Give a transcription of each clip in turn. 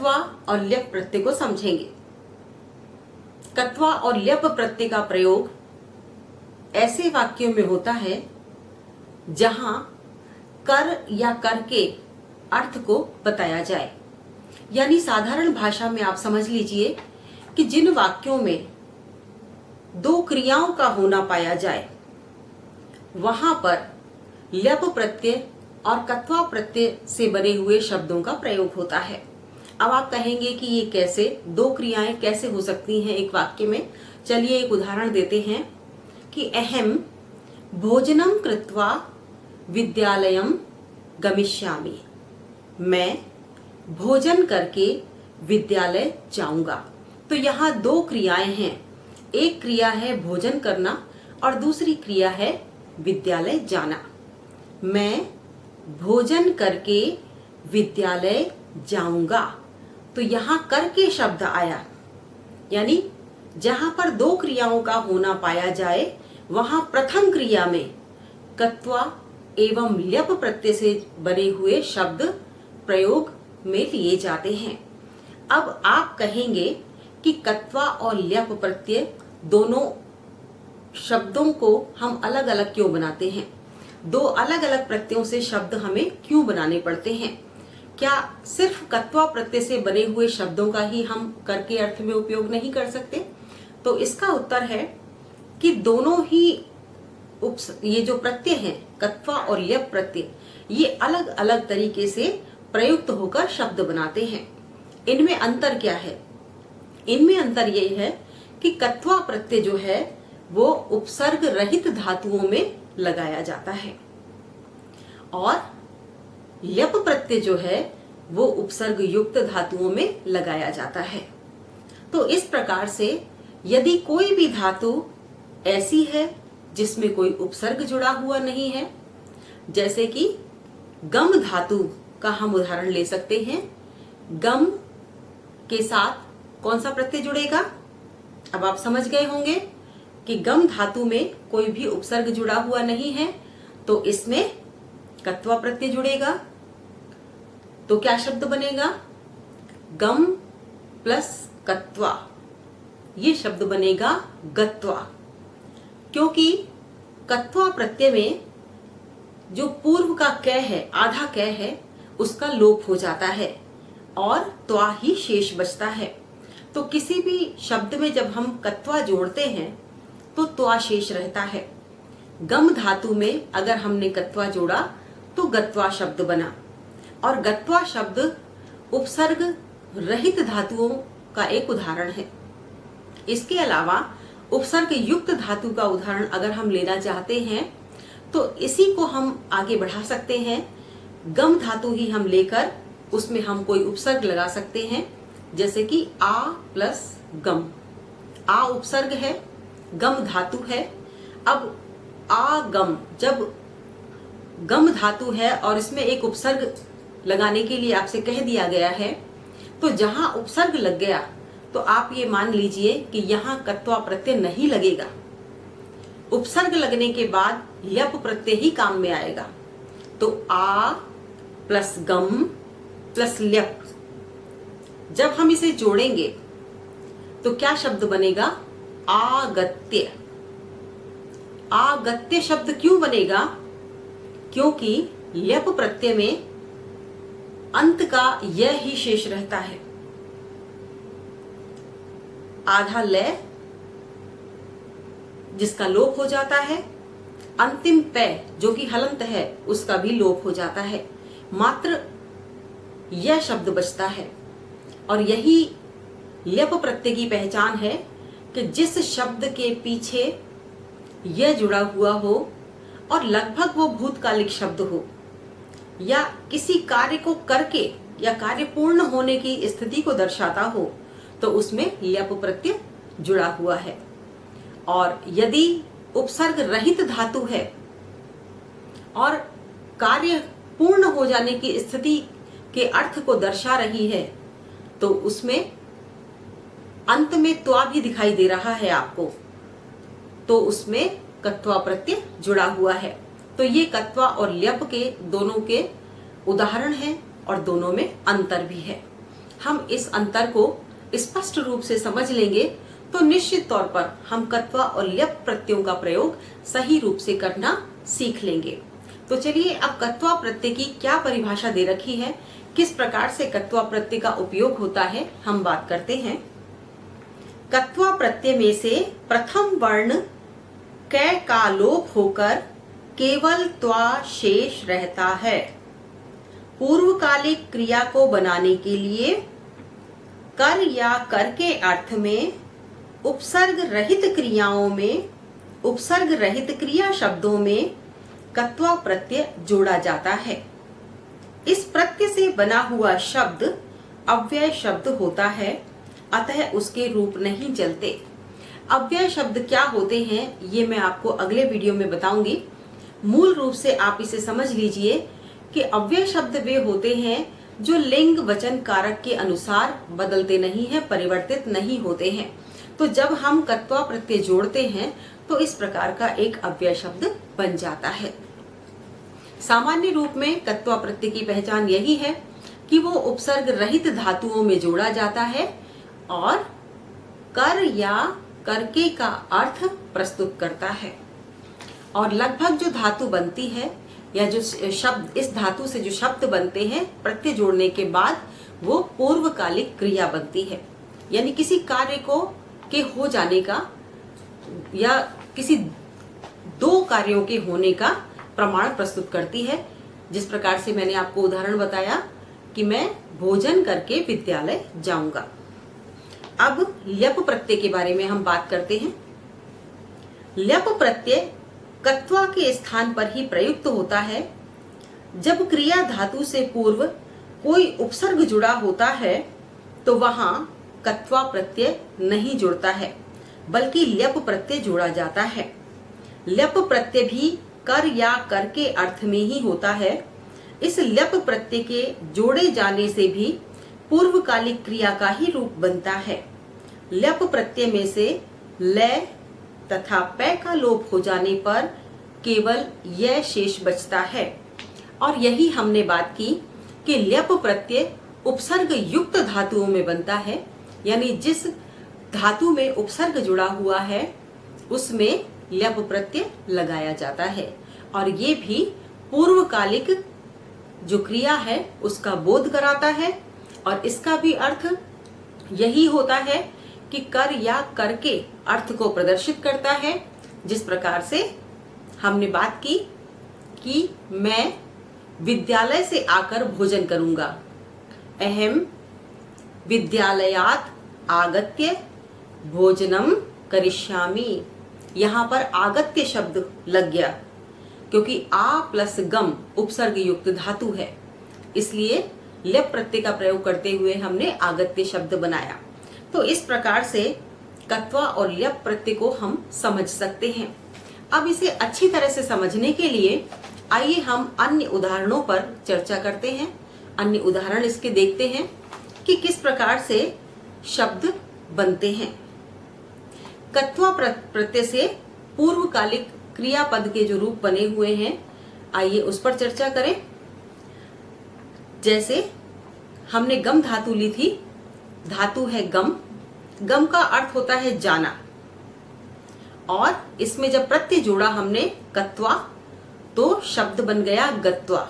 कत्वा और ल्यप प्रत्यय को समझेंगे। कत्वा और ल्यप प्रत्यय का प्रयोग ऐसे वाक्यों में होता है जहां कर या कर के अर्थ को बताया जाए। यानी साधारण भाषा में आप समझ लीजिए कि जिन वाक्यों में दो क्रियाओं का होना पाया जाए वहां पर ल्यप प्रत्यय और कत्वा प्रत्यय से बने हुए शब्दों का प्रयोग होता है। अब आप कहेंगे कि ये कैसे, दो क्रियाएं कैसे हो सकती हैं एक वाक्य में। चलिए एक उदाहरण देते हैं कि अहम भोजनम कृत्वा विद्यालयम गमिष्यामि, मैं भोजन करके विद्यालय जाऊंगा। तो यहाँ दो क्रियाएं हैं, एक क्रिया है भोजन करना और दूसरी क्रिया है विद्यालय जाना। मैं भोजन करके विद्यालय जाऊंगा, तो यहाँ करके शब्द आया। यानी जहां पर दो क्रियाओं का होना पाया जाए वहां प्रथम क्रिया में कत्वा एवं ल्यप प्रत्यय से बने हुए शब्द प्रयोग में लिए जाते हैं। अब आप कहेंगे कि कत्वा और ल्यप प्रत्यय दोनों शब्दों को हम अलग अलग क्यों बनाते हैं, दो अलग अलग प्रत्ययों से शब्द हमें क्यों बनाने पड़ते हैं? क्या सिर्फ कत्वा प्रत्यय से बने हुए शब्दों का ही हम कर के अर्थ में उपयोग नहीं कर सकते? तो इसका उत्तर है कि दोनों ही ये जो प्रत्यय हैं कत्वा और ल्यप प्रत्यय, ये अलग अलग तरीके से प्रयुक्त होकर शब्द बनाते हैं। इनमें अंतर क्या है? इनमें अंतर ये है कि कत्वा प्रत्यय जो है वो उपसर्ग रहित धातुओं में लगाया जाता है और ल्यप प्रत्यय जो है वो उपसर्ग युक्त धातुओं में लगाया जाता है। तो इस प्रकार से यदि कोई भी धातु ऐसी है जिसमें कोई उपसर्ग जुड़ा हुआ नहीं है, जैसे कि गम धातु का हम उदाहरण ले सकते हैं। गम के साथ कौन सा प्रत्यय जुड़ेगा? अब आप समझ गए होंगे कि गम धातु में कोई भी उपसर्ग जुड़ा हुआ नहीं है, तो इसमें कत्वा प्रत्यय जुड़ेगा। तो क्या शब्द बनेगा? गम प्लस कत्वा, ये शब्द बनेगा गत्वा। क्योंकि कत्वा प्रत्यय में जो पूर्व का क है, आधा क है, उसका लोप हो जाता है और त्वा ही शेष बचता है। तो किसी भी शब्द में जब हम कत्वा जोड़ते हैं तो त्वा शेष रहता है। गम धातु में अगर हमने कत्वा जोड़ा तो गत्वा शब्द बना और गत्वा शब्द उपसर्ग रहित धातुओं का एक उदाहरण है। इसके अलावा उपसर्ग युक्त धातु का उदाहरण अगर हम लेना चाहते हैं तो इसी को हम आगे बढ़ा सकते हैं। गम धातु ही हम लेकर उसमें हम कोई उपसर्ग लगा सकते हैं, जैसे कि आ प्लस गम। आ उपसर्ग है, गम धातु है। अब आ गम, जब गम धातु है और इसमें एक उपसर्ग लगाने के लिए आपसे कह दिया गया है, तो जहां उपसर्ग लग गया तो आप ये मान लीजिए कि यहां कत्वा प्रत्यय नहीं लगेगा। उपसर्ग लगने के बाद ल्यप प्रत्यय ही काम में आएगा। तो आ प्लस गम प्लस ल्यप, जब हम इसे जोड़ेंगे तो क्या शब्द बनेगा? आगत्य। आगत्य शब्द क्यों बनेगा? क्योंकि ल्यप प्रत्यय में अंत का य ही शेष रहता है। आधा लय जिसका लोप हो जाता है, अंतिम प जो कि हलंत है उसका भी लोप हो जाता है, मात्र यह शब्द बचता है। और यही ल्यप प्रत्यय की पहचान है कि जिस शब्द के पीछे यह जुड़ा हुआ हो और लगभग वो भूतकालिक शब्द हो या किसी कार्य को करके या कार्य पूर्ण होने की स्थिति को दर्शाता हो, तो उसमें ल्यप प्रत्यय जुड़ा हुआ है। और यदि उपसर्ग रहित धातु है और कार्य पूर्ण हो जाने की स्थिति के अर्थ को दर्शा रही है, तो उसमें अंत में त्वा भी दिखाई दे रहा है आपको, तो उसमें कत्वा प्रत्यय जुड़ा हुआ है। तो ये कत्वा और ल्यप के दोनों के उदाहरण हैं और दोनों में अंतर भी है। हम इस अंतर को स्पष्ट रूप से समझ लेंगे तो निश्चित तौर पर हम कत्वा और ल्यप प्रत्ययों का प्रयोग सही रूप से करना सीख लेंगे। तो चलिए अब कत्वा प्रत्यय की क्या परिभाषा दे रखी है, किस प्रकार से कत्वा प्रत्यय का उपयोग होता है, हम बात करते हैं। कत्वा प्रत्यय में से प्रथम वर्ण कै का लोप होकर केवल त्वा शेष रहता है। पूर्वकालिक क्रिया को बनाने के लिए कर या कर के अर्थ में उपसर्ग रहित क्रियाओं में, उपसर्ग रहित क्रिया शब्दों में कत्वा प्रत्यय जोड़ा जाता है। इस प्रत्यय से बना हुआ शब्द अव्यय शब्द होता है, अतः उसके रूप नहीं चलते। अव्यय शब्द क्या होते हैं ये मैं आपको अगले वीडियो में बताऊंगी। मूल रूप से आप इसे समझ लीजिए कि अव्यय शब्द वे होते हैं जो लिंग वचन कारक के अनुसार बदलते नहीं हैं, परिवर्तित नहीं होते हैं। तो जब हम कत्वा प्रत्यय जोड़ते हैं तो इस प्रकार का एक अव्यय शब्द बन जाता है। सामान्य रूप में कत्वा प्रत्यय की पहचान यही है कि वो उपसर्ग रहित धातुओं में जोड़ा जाता है और कर या करके का अर्थ प्रस्तुत करता है। और लगभग जो धातु बनती है या जो शब्द, इस धातु से जो शब्द बनते हैं प्रत्यय जोड़ने के बाद वो पूर्वकालिक क्रिया बनती है, यानी किसी कार्य को के हो जाने का या किसी दो कार्यों के होने का प्रमाण प्रस्तुत करती है। जिस प्रकार से मैंने आपको उदाहरण बताया कि मैं भोजन करके विद्यालय जाऊंगा। अब ल्यप प्रत्यय के बारे में हम बात करते हैं। ल्यप प्रत्यय कत्वा के स्थान पर ही प्रयुक्त होता है। जब क्रिया धातु से पूर्व कोई उपसर्ग जुड़ा होता है तो वहां कत्वा प्रत्यय नहीं जुड़ता है, बल्कि ल्यप प्रत्यय जोड़ा जाता है। ल्यप प्रत्यय भी कर या कर के अर्थ में ही होता है। इस ल्यप प्रत्यय के जोड़े जाने से भी पूर्वकालिक क्रिया का ही रूप बनता है। ल्यप प्रत्यय में से लय तथा पै का लोप हो जाने पर केवल यह शेष बचता है। और यही हमने बात की कि ल्यप प्रत्यय उपसर्ग युक्त धातुओं में बनता है, यानी जिस धातु में उपसर्ग जुड़ा हुआ है उसमें ल्यप प्रत्यय लगाया जाता है। और ये भी पूर्वकालिक जो क्रिया है उसका बोध कराता है। और इसका भी अर्थ यही होता है कि कर या कर के अर्थ को प्रदर्शित करता है। जिस प्रकार से हमने बात की कि मैं विद्यालय से आकर भोजन करूंगा, अहम विद्यालयात आगत्य भोजनम करिष्यामि। यहाँ पर आगत्य शब्द लग गया क्योंकि आ प्लस गम उपसर्ग युक्त धातु है, इसलिए ल्यप प्रत्यय का प्रयोग करते हुए हमने आगत्य शब्द बनाया। तो इस प्रकार से कत्वा और ल्यप प्रत्यय को हम समझ सकते हैं। अब इसे अच्छी तरह से समझने के लिए आइए हम अन्य उदाहरणों पर चर्चा करते हैं। अन्य उदाहरण इसके देखते हैं कि किस प्रकार से शब्द बनते हैं। कत्वा प्रत्यय से पूर्वकालिक क्रियापद के जो रूप बने हुए हैं, आइए उस पर चर्चा करें। जैसे हमने गम धातु ली थी, धातु है गम, गम का अर्थ होता है जाना, और इसमें जब प्रत्यय जोड़ा हमने कत्वा तो शब्द बन गया गत्वा,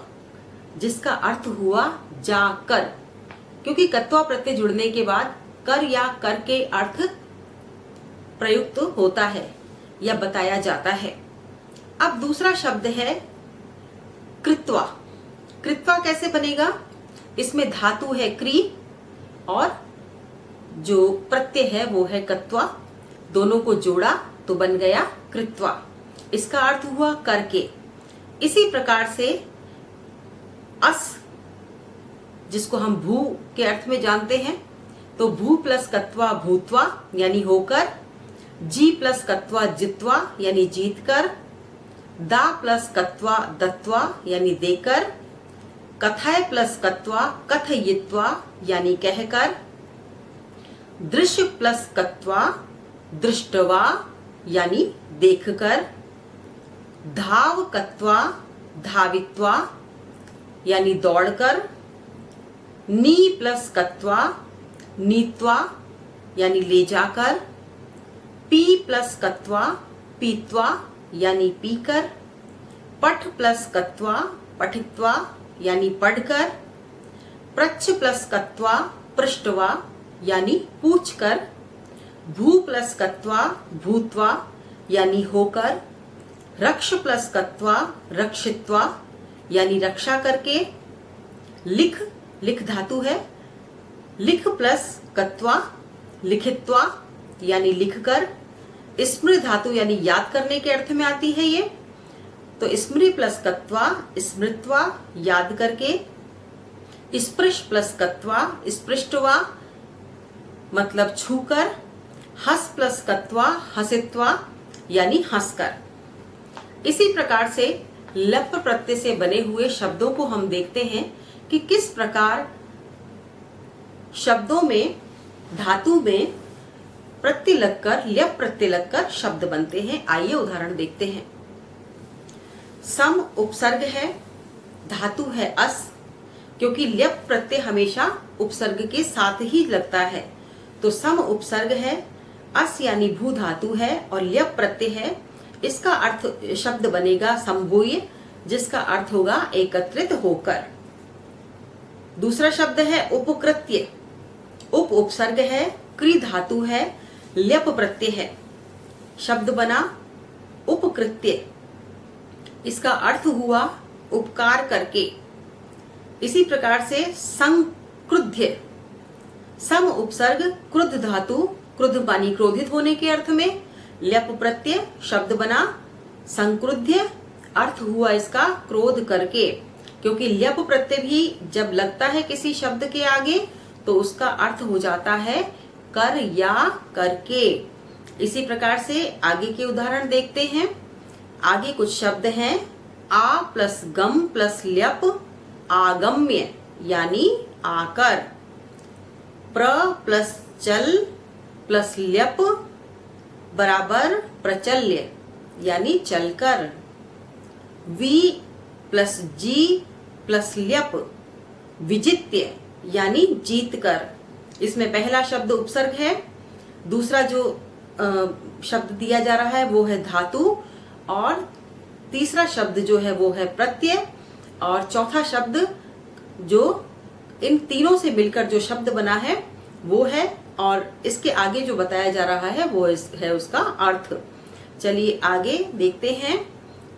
जिसका अर्थ हुआ जाकर। क्योंकि कत्वा प्रत्यय जुड़ने के बाद कर या कर के अर्थ प्रयुक्त होता है या बताया जाता है। अब दूसरा शब्द है कृत्वा। कृत्वा कैसे बनेगा? इसमें धातु है क्री और जो प्रत्यय है वो है कत्वा, दोनों को जोड़ा तो बन गया कृत्वा। इसका अर्थ हुआ करके। इसी प्रकार से अस, जिसको हम भू के अर्थ में जानते हैं, तो भू प्लस कत्वा भूत्वा यानी होकर, जी प्लस कत्वा जित्वा यानी जीतकर, दा प्लस कत्वा दत्वा यानी देकर, कथय प्लस कत्वा कथयित्वा यानी कहकर, दृश्य प्लस कत्वा दृष्टवा यानी देखकर, धाव कत्वा धावित्वा यानी दौड़कर, नी प्लस कत्वा, नीत्वा यानी ले जाकर। पी प्लस कत्वा, पीत्वा यानी पीकर। पठ प्लस कत्वा, पठित्वा यानी पढ़कर। प्रच्छ प्लस कत्वा, पृष्ठवा यानी पूछकर। भू प्लस कत्वा, भूत्वा यानी होकर। रक्ष प्लस कत्वा, रक्षित्वा यानी रक्षा करके। लिख, लिख धातु है, लिख प्लस कत्वा, लिखित्वा यानी लिखकर। स्मृ धातु यानी याद करने के अर्थ में आती है ये, तो स्मृ प्लस कत्वा, स्मृत्वा याद करके। स्पृश प्लस कत्वा, स्पृष्टवा मतलब छूकर। हस प्लस कत्वा, हसित्वा यानी हंसकर। इसी प्रकार से लप प्रत्यय से बने हुए शब्दों को हम देखते हैं कि किस प्रकार शब्दों में, धातु में प्रत्यय लगकर, ल्यप प्रत्यय लगकर शब्द बनते हैं। आइए उदाहरण देखते हैं। सम उपसर्ग है, धातु है अस, क्योंकि ल्यप प्रत्यय हमेशा उपसर्ग के साथ ही लगता है, तो सम उपसर्ग है। अस यानी भू धातु है और ल्यप प्रत्यय है। इसका अर्थ शब्द बनेगा समभूय, जिसका अर्थ होगा एकत्रित होकर। दूसरा शब्द है उपकृत्य। उप उपसर्ग है, क्री धातु है, ल्यप प्रत्यय है, शब्द बना उपकृत्य। इसका अर्थ हुआ उपकार करके। इसी प्रकार से संक्रुद्ध, सम उपसर्ग क्रुद्ध धातु, क्रुद्ध मानी क्रोधित होने के अर्थ में, ल्यप प्रत्यय, शब्द बना संक्रुद्ध। अर्थ हुआ इसका क्रोध करके, क्योंकि ल्यप प्रत्यय भी जब लगता है किसी शब्द के आगे तो उसका अर्थ हो जाता है कर या करके। इसी प्रकार से आगे के उदाहरण देखते हैं। आगे कुछ शब्द हैं। आ प्लस गम प्लस ल्यप, आगम्य यानी आकर। प्र प्लस चल प्लस ल्यप बराबर प्रचल्य यानी चलकर। वी प्लस जी प्लस ल्यप, विजित्य यानी जीतकर। इसमें पहला शब्द उपसर्ग है, दूसरा जो शब्द दिया जा रहा है वो है धातु, और तीसरा शब्द जो है वो है प्रत्यय, और चौथा शब्द जो इन तीनों से मिलकर जो शब्द बना है वो है, और इसके आगे जो बताया जा रहा है वो है उसका अर्थ। चलिए आगे देखते हैं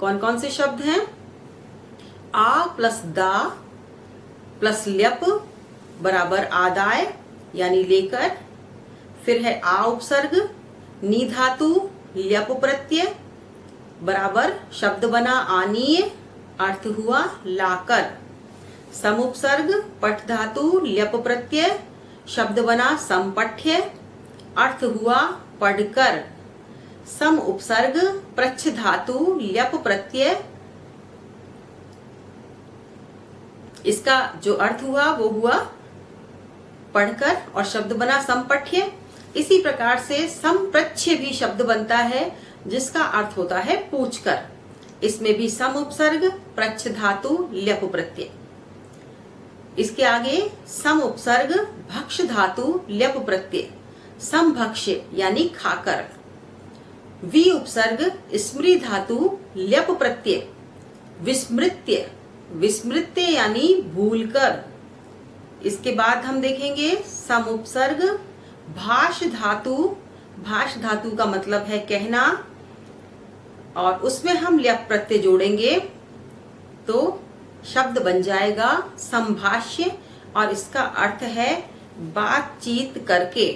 कौन कौन से शब्द हैं। आ प्लस दा प्लस ल्यप बराबर आदाय यानी लेकर। फिर है आ उपसर्ग, नी धातु, ल्यप प्रत्यय बराबर शब्द बना आनीय, अर्थ हुआ लाकर। सम उपसर्ग, पठ धातु, ल्यप प्रत्यय, शब्द बना संपठ्य, अर्थ हुआ पढ़कर। सम उपसर्ग, प्रच्छ धातु, ल्यप प्रत्यय, इसका जो अर्थ हुआ वो हुआ पढ़कर और शब्द बना संपठ्य। इसी प्रकार से संप्रच्छ भी शब्द बनता है जिसका अर्थ होता है पूछकर। इसमें भी सम उपसर्ग, प्रच्छ धातु, ल्यप प्रत्यय। इसके आगे सम उपसर्ग, भक्ष धातु, ल्यप प्रत्यय, समभक्ष्य यानी खाकर। वी उपसर्ग, स्मृ धातु, ल्यप प्रत्यय, विस्मृत्य, विस्मृत्य यानी भूलकर। इसके बाद हम देखेंगे सम उपसर्ग, भाष धातु, भाष धातु का मतलब है कहना, और उसमें हम ल्यप प्रत्यय जोड़ेंगे तो शब्द बन जाएगा संभाष्य, और इसका अर्थ है बातचीत करके।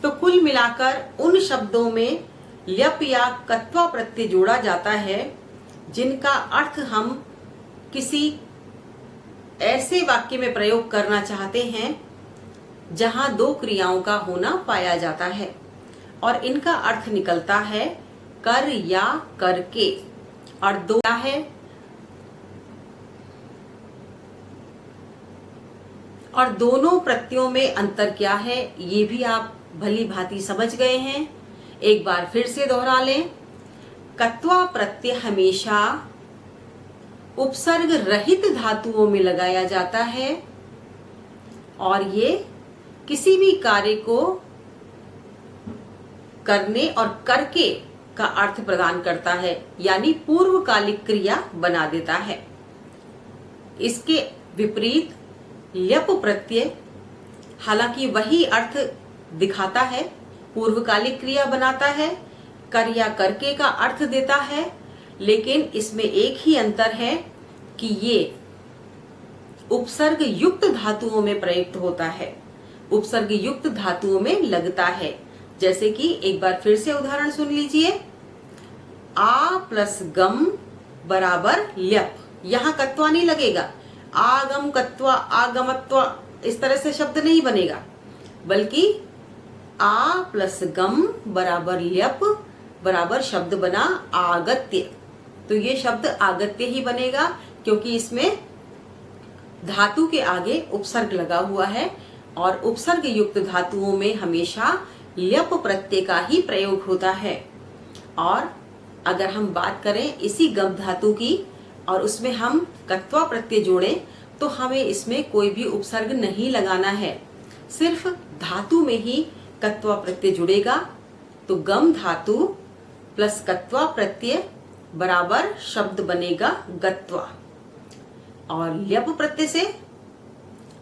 तो कुल मिलाकर उन शब्दों में ल्यप या कत्वा प्रत्यय जोड़ा जाता है जिनका अर्थ हम किसी ऐसे वाक्य में प्रयोग करना चाहते हैं जहां दो क्रियाओं का होना पाया जाता है, और इनका अर्थ निकलता है कर या करके। और दो क्या है, और दोनों प्रत्ययों में अंतर क्या है ये भी आप भली भांति समझ गए हैं। एक बार फिर से दोहरा लें। कत्वा प्रत्यय हमेशा उपसर्ग रहित धातुओं में लगाया जाता है, और ये किसी भी कार्य को करने और करके का अर्थ प्रदान करता है, यानी पूर्वकालिक क्रिया बना देता है। इसके विपरीत ल्यप प्रत्यय हालांकि वही अर्थ दिखाता है, पूर्वकालिक क्रिया बनाता है, कर या करके का अर्थ देता है, लेकिन इसमें एक ही अंतर है कि ये उपसर्ग युक्त धातुओं में प्रयुक्त होता है, उपसर्ग युक्त धातुओं में लगता है। जैसे कि एक बार फिर से उदाहरण सुन लीजिए, आ प्लस गम बराबर ल्यप। यहां कत्वा नहीं लगेगा, आगम कत्वा आगमत्वा इस तरह से शब्द नहीं बनेगा, बल्कि आ प्लस गम बराबर ल्यप बराबर शब्द बना आगत्य। तो ये शब्द आगत्य ही बनेगा, क्योंकि इसमें धातु के आगे उपसर्ग लगा हुआ है और उपसर्ग युक्त धातुओं में हमेशा ल्यप प्रत्यय का ही प्रयोग होता है। और अगर हम बात करें इसी गम धातु की और उसमें हम कत्वा प्रत्यय जोड़ें, तो हमें इसमें कोई भी उपसर्ग नहीं लगाना है, सिर्फ धातु में ही कत्वा प्रत्यय जुड़ेगा। तो गम धातु प्लस कत्वा प्रत्यय बराबर शब्द बनेगा गत्वा, और ल्यप प्रत्यय से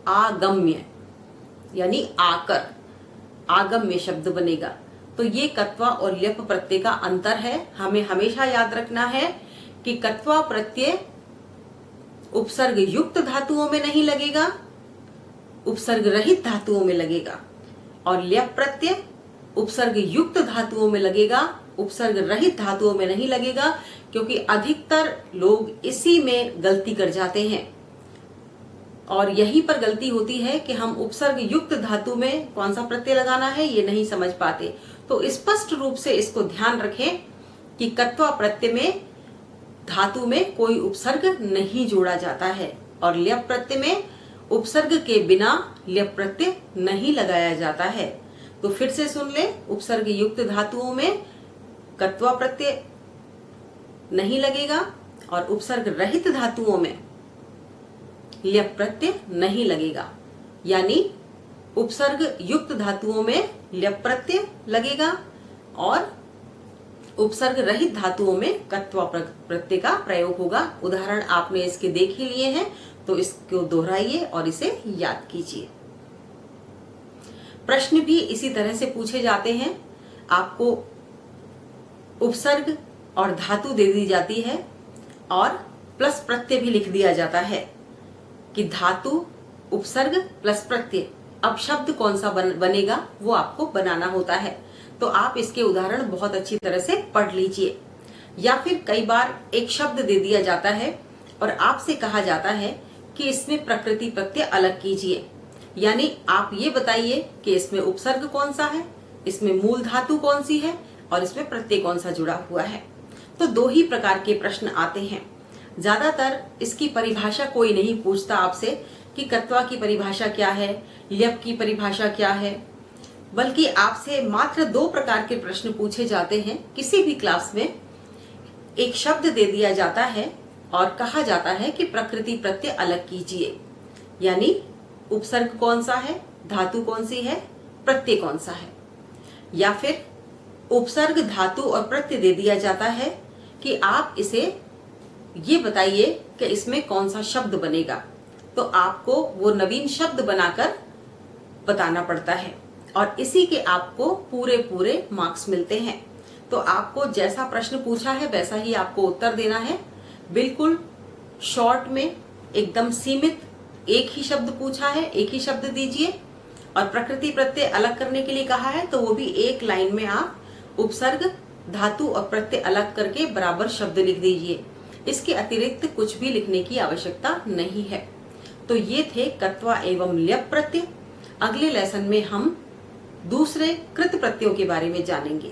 आगम्य यानी आकर, आगम्य शब्द बनेगा। तो ये कत्वा और ल्यप प्रत्यय का अंतर है। हमें हमेशा याद रखना है कि कत्वा प्रत्यय उपसर्ग युक्त धातुओं में नहीं लगेगा, उपसर्ग रहित धातुओं में लगेगा, और ल्यप प्रत्यय उपसर्ग युक्त धातुओं में लगेगा, उपसर्ग रहित धातुओं में नहीं लगेगा, क्योंकि अधिकतर लोग इसी में गलती कर जाते हैं। और यहीं पर गलती होती है कि हम उपसर्ग युक्त धातु में कौन सा प्रत्यय लगाना है ये नहीं समझ पाते। तो स्पष्ट रूप से इसको ध्यान रखें कि कत्वा प्रत्यय में धातु में कोई उपसर्ग नहीं जोड़ा जाता है, और ल्यप प्रत्यय में उपसर्ग के बिना ल्यप प्रत्यय नहीं लगाया जाता है। तो फिर से सुन ले, उपसर्ग युक्त धातुओं में कत्वा प्रत्यय नहीं लगेगा और उपसर्ग रहित धातुओं में ल्यप प्रत्यय नहीं लगेगा, यानी उपसर्ग युक्त धातुओं में ल्यप प्रत्यय लगेगा और उपसर्ग रहित धातुओं में कत्वा प्रत्यय का प्रयोग होगा। उदाहरण आपने इसके देख ही लिए हैं, तो इसको दोहराइए और इसे याद कीजिए। प्रश्न भी इसी तरह से पूछे जाते हैं। आपको उपसर्ग और धातु दे दी जाती है और प्लस प्रत्यय भी लिख दिया जाता है कि धातु उपसर्ग प्लस प्रत्यय। अब शब्द कौन सा बनेगा वो आपको बनाना होता है। तो आप इसके उदाहरण बहुत अच्छी तरह से पढ़ लीजिए। या फिर कई बार एक शब्द दे दिया जाता है और आपसे कहा जाता है कि इसमें प्रकृति प्रत्यय अलग कीजिए, यानी आप ये बताइए कि इसमें उपसर्ग कौन सा है, इसमें मूल धातु कौन सी है और इसमें प्रत्यय कौन सा जुड़ा हुआ है। तो दो ही प्रकार के प्रश्न आते हैं। ज्यादातर इसकी परिभाषा कोई नहीं पूछता आपसे कि कत्वा की परिभाषा क्या है, ल्यप की परिभाषा क्या है, बल्कि आपसे मात्र दो प्रकार के प्रश्न पूछे जाते हैं। किसी भी क्लास में एक शब्द दे दिया जाता है और कहा जाता है कि प्रकृति प्रत्यय अलग कीजिए, यानी उपसर्ग कौन सा है, धातु कौन सी है, प्रत्यय कौन सा है। या फिर उपसर्ग, धातु और प्रत्यय दे दिया जाता है कि आप इसे ये बताइए कि इसमें कौन सा शब्द बनेगा। तो आपको वो नवीन शब्द बनाकर बताना पड़ता है और इसी के आपको पूरे मार्क्स मिलते हैं। तो आपको जैसा प्रश्न पूछा है वैसा ही आपको उत्तर देना है। बिल्कुल शॉर्ट में, एकदम सीमित, एक ही शब्द पूछा है, एक ही शब्द दीजिए। और प्रकृति प्रत्यय अलग करने के लिए कहा है तो वो भी एक लाइन में आप उपसर्ग, धातु और प्रत्यय अलग करके बराबर शब्द लिख दीजिए। इसके अतिरिक्त कुछ भी लिखने की आवश्यकता नहीं है। तो ये थे कत्वा एवं ल्यप प्रत्यय। अगले लेसन में हम दूसरे कृत प्रत्ययों के बारे में जानेंगे।